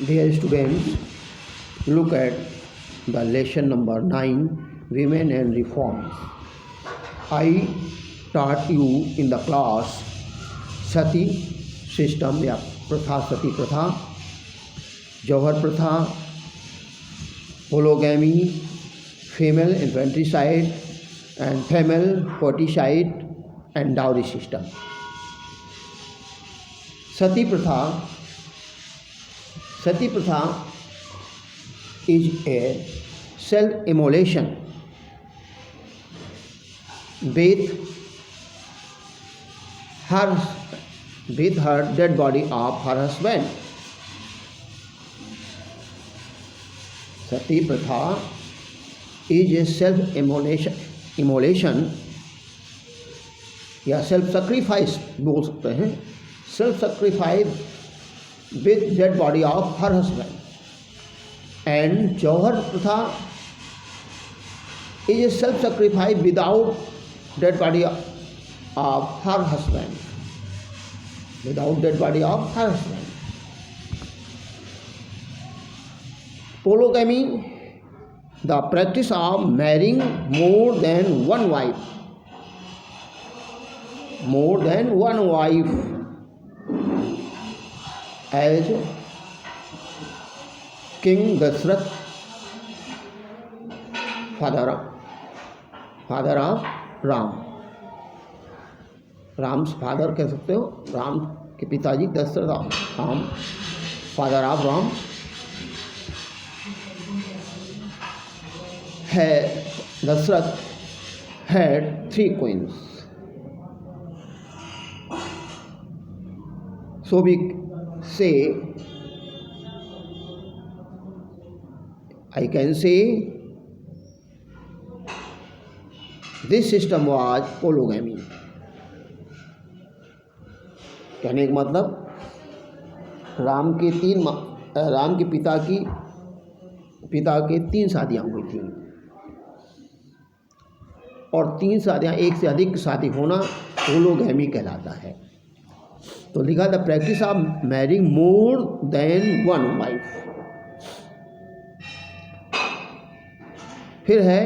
Dear students, look at the lesson number 9, Women and Reforms. I taught you in the class Sati system या प्रथा, सती प्रथा, जौहर प्रथा, polygamy, female infanticide and female foeticide and dowry system. सती प्रथा is a self-immolation with her dead body of her husband. Sati Pratha is a self-immolation या self sacrifice बोल सकते हैं, self sacrifice with dead body of her husband. And Jauhar Pratha is a self sacrifice without dead body of her husband. Without dead body of her husband. Polygamy, the practice of marrying more than one wife. More than one wife, as King Dasrath, father of Ram. Ram's father कह सकते हो, राम के पिताजी Dasharath, Ram father of Ram है. Dasharath had 3 queens. So we say, I can say this system was polygamy. कहने का मतलब राम के पिता के 3 शादियाँ हुई थी और 3 शादियाँ, एक से अधिक शादी होना पोलोगैमी कहलाता है. तो लिखा the practice of marrying more than one wife. फिर है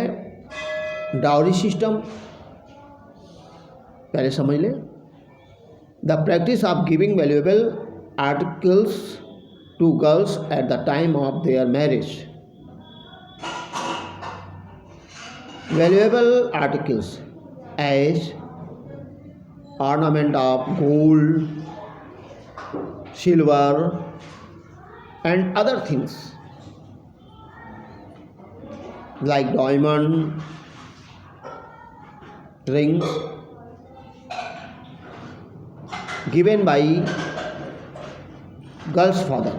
डाउरी सिस्टम, पहले समझ लें. The practice of giving valuable articles to girls at the time of their marriage. Valuable articles as ornament of gold, silver and other things like diamond, rings, given by girl's father.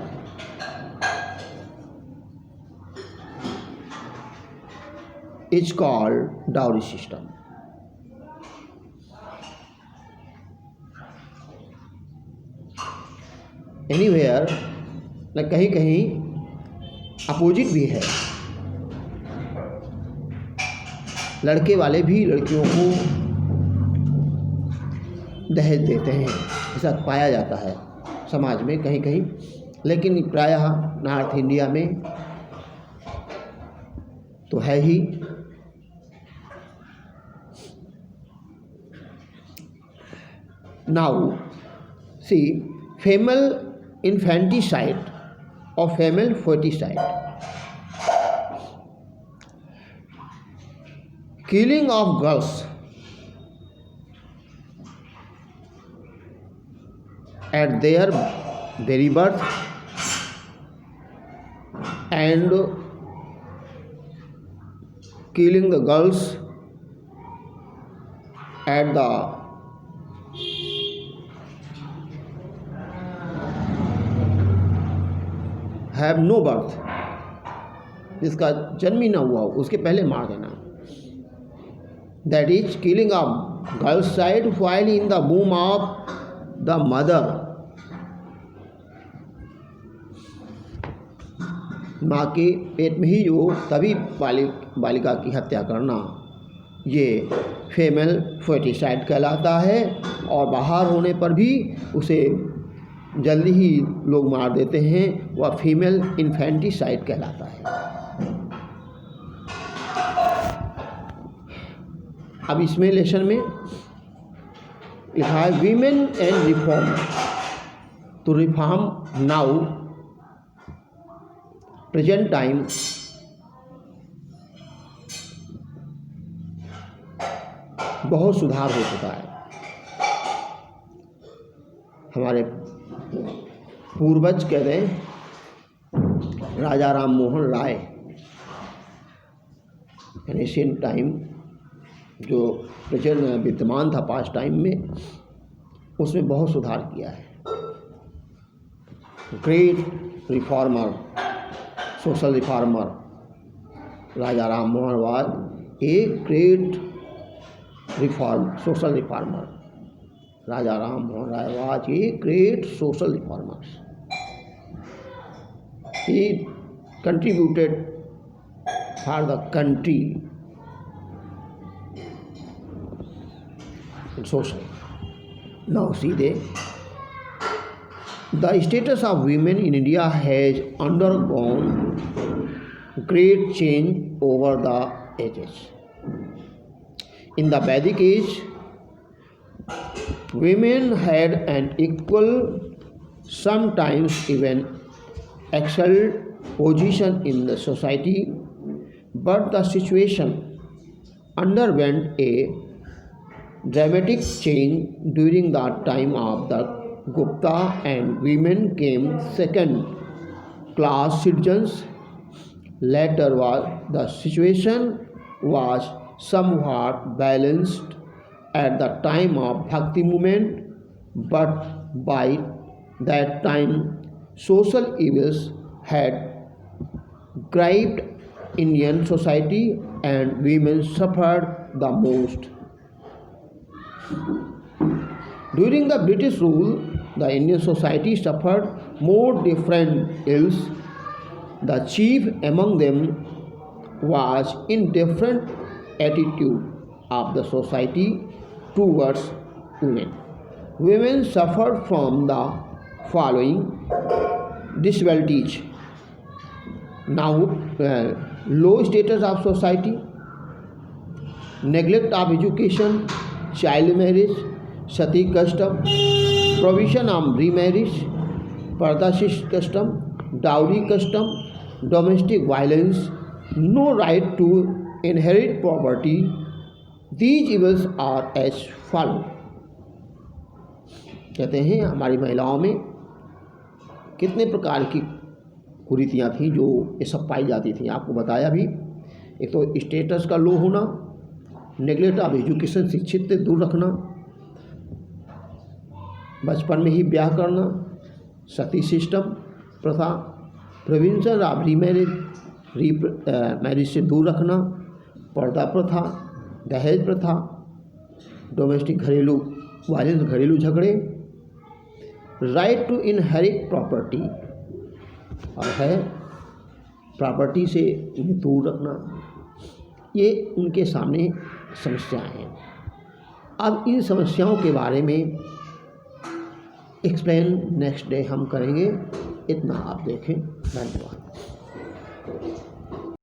Is called dowry system. Anywhere न कहीं कहीं opposite भी है. लड़के वाले भी लड़कियों को दहेज देते हैं, ऐसा पाया जाता है समाज में कहीं कहीं, लेकिन प्रायः नॉर्थ इंडिया में तो है ही. Now C female infanticide or female foeticide. Killing of girls at their very birth and killing the girls at the have no birth, जिसका जन्म ही ना हुआ हो उसके पहले मार देना. That is killing of girls child while in the वूम of the mother. माँ के पेट में ही जो तभी बालिका की हत्या करना, ये फीमेल फोएटिसाइड कहलाता है. और बाहर होने पर भी उसे जल्दी ही लोग मार देते हैं, वह फीमेल इन्फेंटिसाइड कहलाता है। अब इसमें लेसन में लिखा है वीमेन एंड रिफॉर्म। तो रिफॉर्म नाउ प्रेजेंट टाइम बहुत सुधार हो चुका है। हमारे पूर्वज कहते हैं राजा राम मोहन राय, एशियन टाइम जो प्रेजेंट विद्यमान था पास्ट टाइम में, उसमें बहुत सुधार किया है। Great reformer, social reformer Raja Ram Mohan Roy, a great social reformer. Raja Ram Mohan Rai was a great social reformer. He contributed for the country in social. Now see the status of women in India has undergone great change over the ages. In the Vedic age, women had an equal, sometimes even excelled position in the society, but the situation underwent a dramatic change during the time of the Gupta, and women came second-class citizens. Later, the situation was somewhat balanced at the time of Bhakti movement, but by that time social evils had gripped Indian society and women suffered the most. During the British rule, the Indian society suffered more different ills. The chief among them was indifferent attitude of the society towards women. Women suffered from the following disabilities. Now, low status of society, neglect of education, child marriage, sati custom, provision of remarriage, pardashis custom, dowry custom, domestic violence, no right to inherit property. These evils are as follow. कहते हैं हमारी महिलाओं में कितने प्रकार की कुरीतियाँ थी जो ये सब पाई जाती थी। आपको बताया भी, एक तो स्टेटस का लो होना, नेगलेक्ट ऑफ एजुकेशन, शिक्षित से दूर रखना, बचपन में ही ब्याह करना, सती सिस्टम प्रथा, प्रिवेंशन ऑफ मैरिज से दूर रखना, पर्दा प्रथा, दहेज प्रथा, डोमेस्टिक घरेलू वायलेंस, घरेलू झगड़े, राइट टू इनहेरिट प्रॉपर्टी, और है प्रॉपर्टी से उन्हें दूर रखना। ये उनके सामने समस्याएं हैं। अब इन समस्याओं के बारे में एक्सप्लेन नेक्स्ट डे हम करेंगे। इतना आप देखें। धन्यवाद।